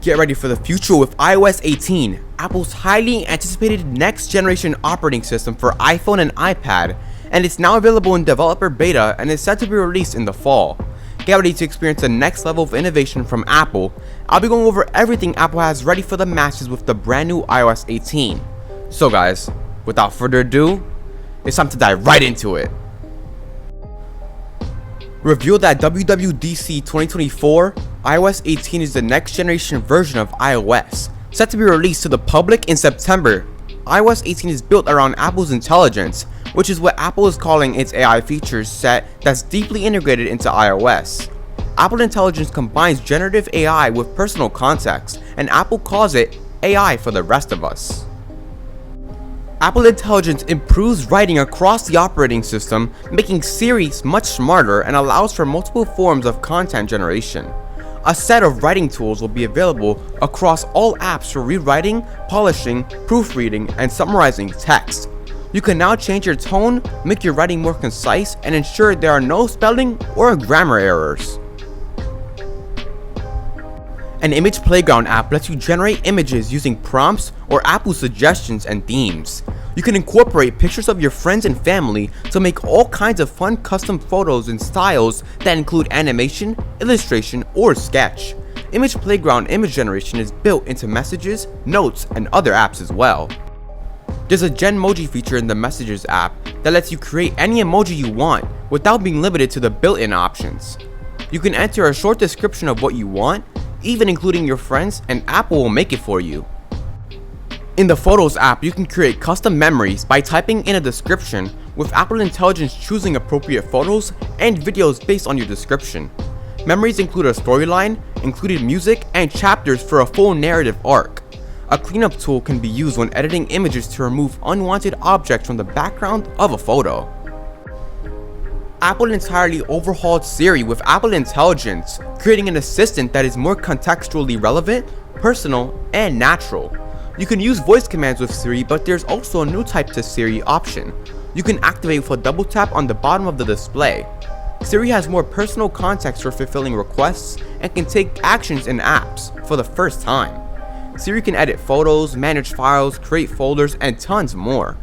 Get ready for the future with iOS 18, Apple's highly anticipated next generation operating system for iPhone and iPad, and it's now available in developer beta and is set to be released in the fall. Get ready to experience the next level of innovation from Apple. I'll be going over everything Apple has ready for the masses with the brand new iOS 18. So guys, without further ado, it's time to dive right into it. Revealed at WWDC 2024, iOS 18 is the next generation version of iOS, set to be released to the public in September. iOS 18 is built around Apple's intelligence, which is what Apple is calling its AI features set that's deeply integrated into iOS. Apple Intelligence combines generative AI with personal context, and Apple calls it AI for the rest of us. Apple Intelligence improves writing across the operating system, making Siri much smarter and allows for multiple forms of content generation. A set of writing tools will be available across all apps for rewriting, polishing, proofreading, and summarizing text. You can now change your tone, make your writing more concise, and ensure there are no spelling or grammar errors. An image playground app lets you generate images using prompts or Apple suggestions and themes. You can incorporate pictures of your friends and family to make all kinds of fun custom photos in styles that include animation, illustration, or sketch. Image playground image generation is built into Messages, Notes, and other apps as well. There's a Genmoji feature in the Messages app that lets you create any emoji you want without being limited to the built-in options. You can enter a short description of what you want, even including your friends, and Apple will make it for you. In the Photos app, you can create custom memories by typing in a description, with Apple Intelligence choosing appropriate photos and videos based on your description. Memories include a storyline, included music, and chapters for a full narrative arc. A cleanup tool can be used when editing images to remove unwanted objects from the background of a photo. Apple entirely overhauled Siri with Apple Intelligence, creating an assistant that is more contextually relevant, personal, and natural. You can use voice commands with Siri, but there's also a new type to Siri option. You can activate with a double tap on the bottom of the display. Siri has more personal context for fulfilling requests and can take actions in apps for the first time. Siri can edit photos, manage files, create folders, and tons more.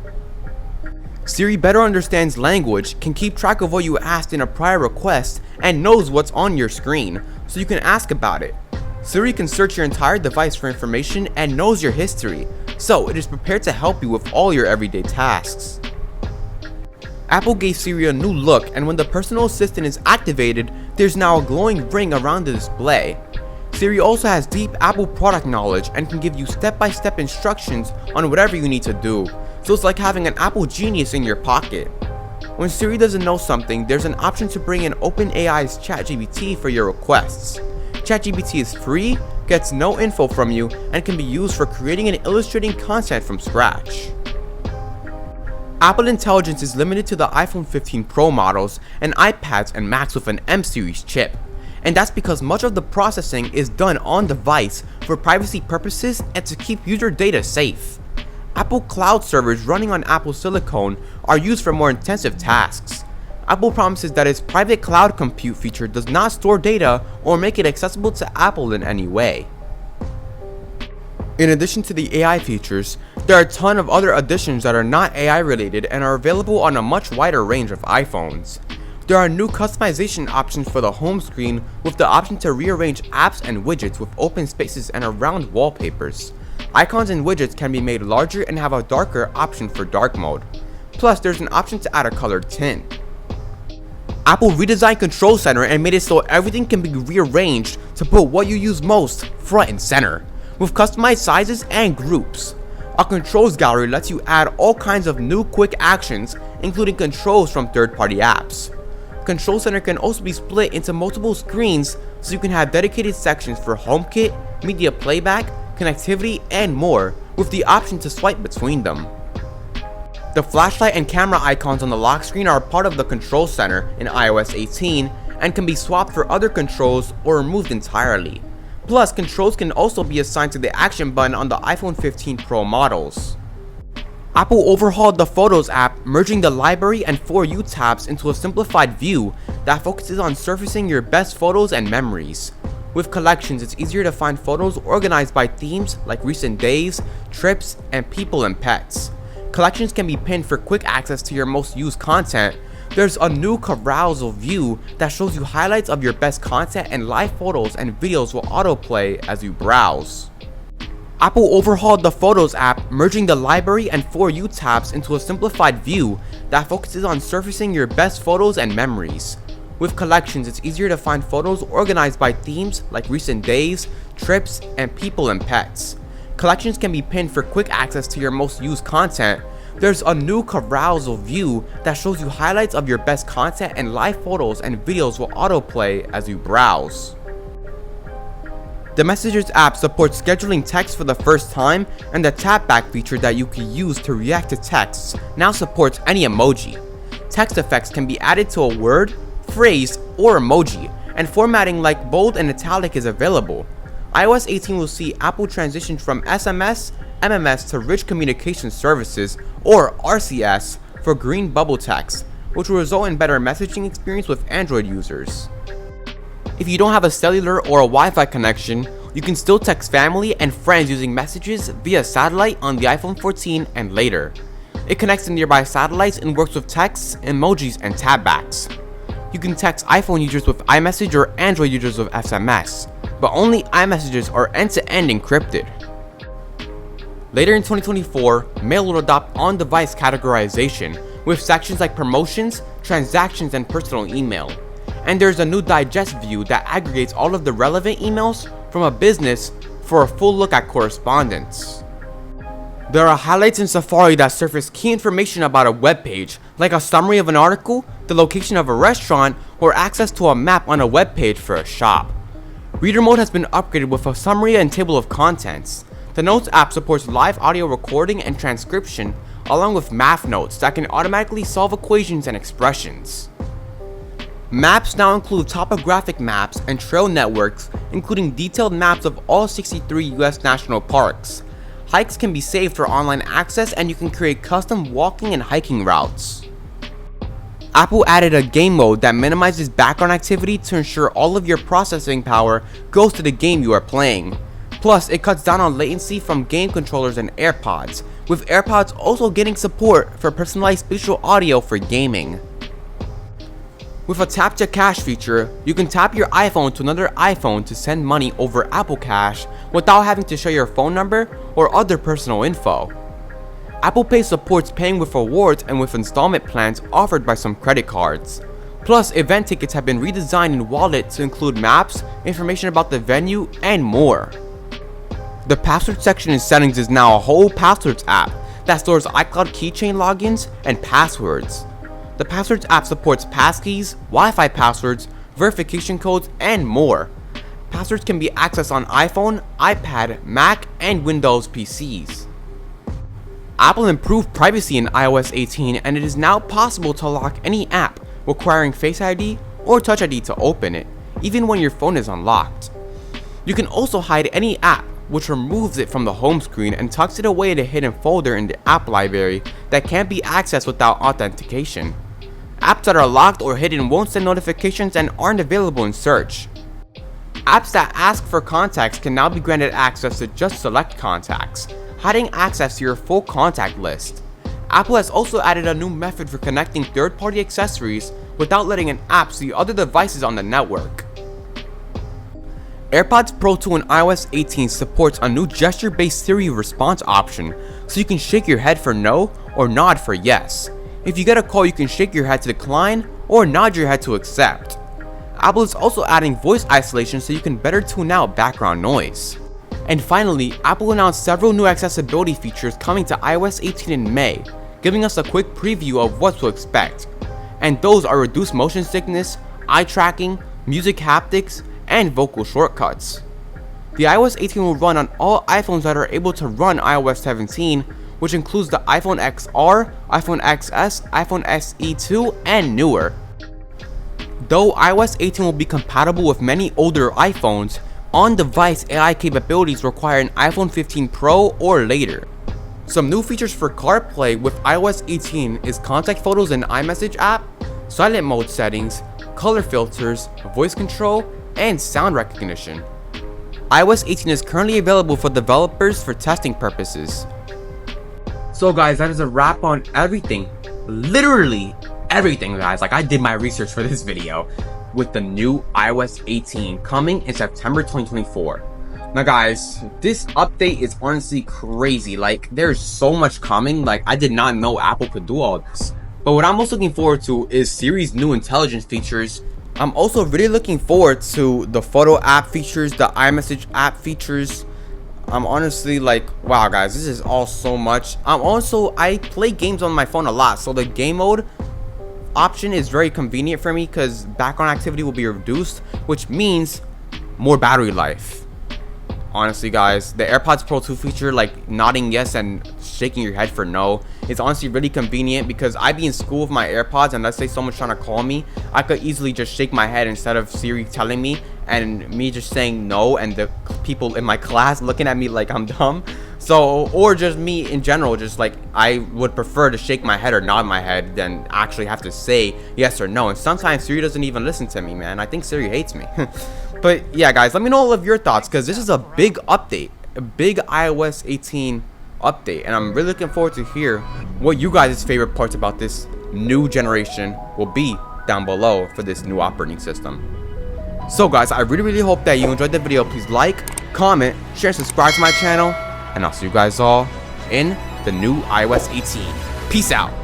Siri better understands language, can keep track of what you asked in a prior request, and knows what's on your screen, so you can ask about it. Siri can search your entire device for information and knows your history, so it is prepared to help you with all your everyday tasks. Apple gave Siri a new look, and when the personal assistant is activated, there's now a glowing ring around the display. Siri also has deep Apple product knowledge and can give you step-by-step instructions on whatever you need to do, so it's like having an Apple genius in your pocket. When Siri doesn't know something, there's an option to bring in OpenAI's ChatGPT for your requests. ChatGPT is free, gets no info from you, and can be used for creating and illustrating content from scratch. Apple Intelligence is limited to the iPhone 15 Pro models and iPads and Macs with an M series chip. And that's because much of the processing is done on device for privacy purposes and to keep user data safe. Apple Cloud servers running on Apple Silicon are used for more intensive tasks. Apple promises that its private cloud compute feature does not store data or make it accessible to Apple in any way. In addition to the AI features, there are a ton of other additions that are not AI related and are available on a much wider range of iPhones. There are new customization options for the home screen with the option to rearrange apps and widgets with open spaces and around wallpapers. Icons and widgets can be made larger and have a darker option for dark mode. Plus, there's an option to add a colored tint. Apple redesigned Control Center and made it so everything can be rearranged to put what you use most front and center, with customized sizes and groups. A controls gallery lets you add all kinds of new quick actions, including controls from third-party apps. Control Center can also be split into multiple screens, so you can have dedicated sections for HomeKit, media playback, connectivity, and more, with the option to swipe between them. The flashlight and camera icons on the lock screen are part of the Control Center in iOS 18 and can be swapped for other controls or removed entirely. Plus, controls can also be assigned to the action button on the iPhone 15 Pro models. Apple overhauled the Photos app, merging the Library and For You tabs into a simplified view that focuses on surfacing your best photos and memories. With collections, it's easier to find photos organized by themes like recent days, trips, and people and pets. Collections can be pinned for quick access to your most used content. There's a new carousel view that shows you highlights of your best content, and live photos and videos will autoplay as you browse. Apple overhauled the Photos app, merging the library and For You tabs into a simplified view that focuses on surfacing your best photos and memories. With collections, it's easier to find photos organized by themes like recent days, trips, and people and pets. Collections can be pinned for quick access to your most used content. There's a new carousel view that shows you highlights of your best content, and live photos and videos will autoplay as you browse. The Messages app supports scheduling text for the first time, and the tapback feature that you can use to react to texts now supports any emoji. Text effects can be added to a word, phrase, or emoji, and formatting like bold and italic is available. iOS 18 will see Apple transition from SMS, MMS to Rich Communication Services, or RCS, for green bubble text, which will result in better messaging experience with Android users. If you don't have a cellular or a Wi-Fi connection, you can still text family and friends using Messages via satellite on the iPhone 14 and later. It connects to nearby satellites and works with texts, emojis, and tapbacks. You can text iPhone users with iMessage or Android users with SMS, but only iMessages are end-to-end encrypted. Later in 2024, Mail will adopt on-device categorization with sections like promotions, transactions, and personal email. And there's a new digest view that aggregates all of the relevant emails from a business for a full look at correspondence. There are highlights in Safari that surface key information about a web page, like a summary of an article, the location of a restaurant, or access to a map on a web page for a shop. Reader mode has been upgraded with a summary and table of contents. The Notes app supports live audio recording and transcription, along with math notes that can automatically solve equations and expressions. Maps now include topographic maps and trail networks, including detailed maps of all 63 US national parks. Hikes can be saved for online access, and you can create custom walking and hiking routes. Apple added a game mode that minimizes background activity to ensure all of your processing power goes to the game you are playing. Plus, it cuts down on latency from game controllers and AirPods, with AirPods also getting support for personalized spatial audio for gaming. With a Tap to Cash feature, you can tap your iPhone to another iPhone to send money over Apple Cash without having to share your phone number or other personal info. Apple Pay supports paying with rewards and with installment plans offered by some credit cards. Plus, event tickets have been redesigned in Wallet to include maps, information about the venue, and more. The password section in settings is now a whole passwords app that stores iCloud keychain logins and passwords. The Passwords app supports passkeys, Wi-Fi passwords, verification codes, and more. Passwords can be accessed on iPhone, iPad, Mac, and Windows PCs. Apple improved privacy in iOS 18, and it is now possible to lock any app requiring Face ID or Touch ID to open it, even when your phone is unlocked. You can also hide any app, which removes it from the home screen and tucks it away in a hidden folder in the app library that can't be accessed without authentication. Apps that are locked or hidden won't send notifications and aren't available in search. Apps that ask for contacts can now be granted access to just select contacts, hiding access to your full contact list. Apple has also added a new method for connecting third-party accessories without letting an app see other devices on the network. AirPods Pro 2 in iOS 18 supports a new gesture-based Siri response option, so you can shake your head for no or nod for yes. If you get a call, you can shake your head to decline or nod your head to accept. Apple is also adding voice isolation so you can better tune out background noise. And finally, Apple announced several new accessibility features coming to iOS 18 in May, giving us a quick preview of what to expect. And those are reduced motion sickness, eye tracking, music haptics, and vocal shortcuts. The iOS 18 will run on all iPhones that are able to run iOS 17, which includes the iPhone XR, iPhone XS, iPhone SE2, and newer. Though iOS 18 will be compatible with many older iPhones, on-device AI capabilities require an iPhone 15 Pro or later. Some new features for CarPlay with iOS 18 is contact photos in iMessage app, silent mode settings, color filters, voice control, and sound recognition. iOS 18 is currently available for developers for testing purposes. So guys, that is a wrap on everything. Literally everything, guys. Like, I did my research for this video with the new iOS 18 coming in September 2024. Now guys, this update is honestly crazy. Like, there's so much coming. Like, I did not know Apple could do all this. But what I'm most looking forward to is Siri's new intelligence features. I'm also really looking forward to the photo app features, the iMessage app features. I'm honestly like, wow guys, this is all so much. I play games on my phone a lot, so the game mode option is very convenient for me because background activity will be reduced, which means more battery life. Honestly guys, the AirPods Pro 2 feature, like nodding yes and shaking your head for no, is honestly really convenient because I be in school with my AirPods and let's say someone's trying to call me, I could easily just shake my head instead of Siri telling me and me just saying no and the people in my class looking at me like I'm dumb. So, or just me in general, just like I would prefer to shake my head or nod my head than actually have to say yes or no. And sometimes Siri doesn't even listen to me, man. I think Siri hates me. But yeah guys, let me know all of your thoughts because this is a big update, a big iOS 18 update, and I'm really looking forward to hear what you guys' favorite parts about this new generation will be down below for this new operating system. So guys, I really hope that you enjoyed the video. Please like, comment, share, and subscribe to my channel, and I'll see you guys all in the new iOS 18. Peace out.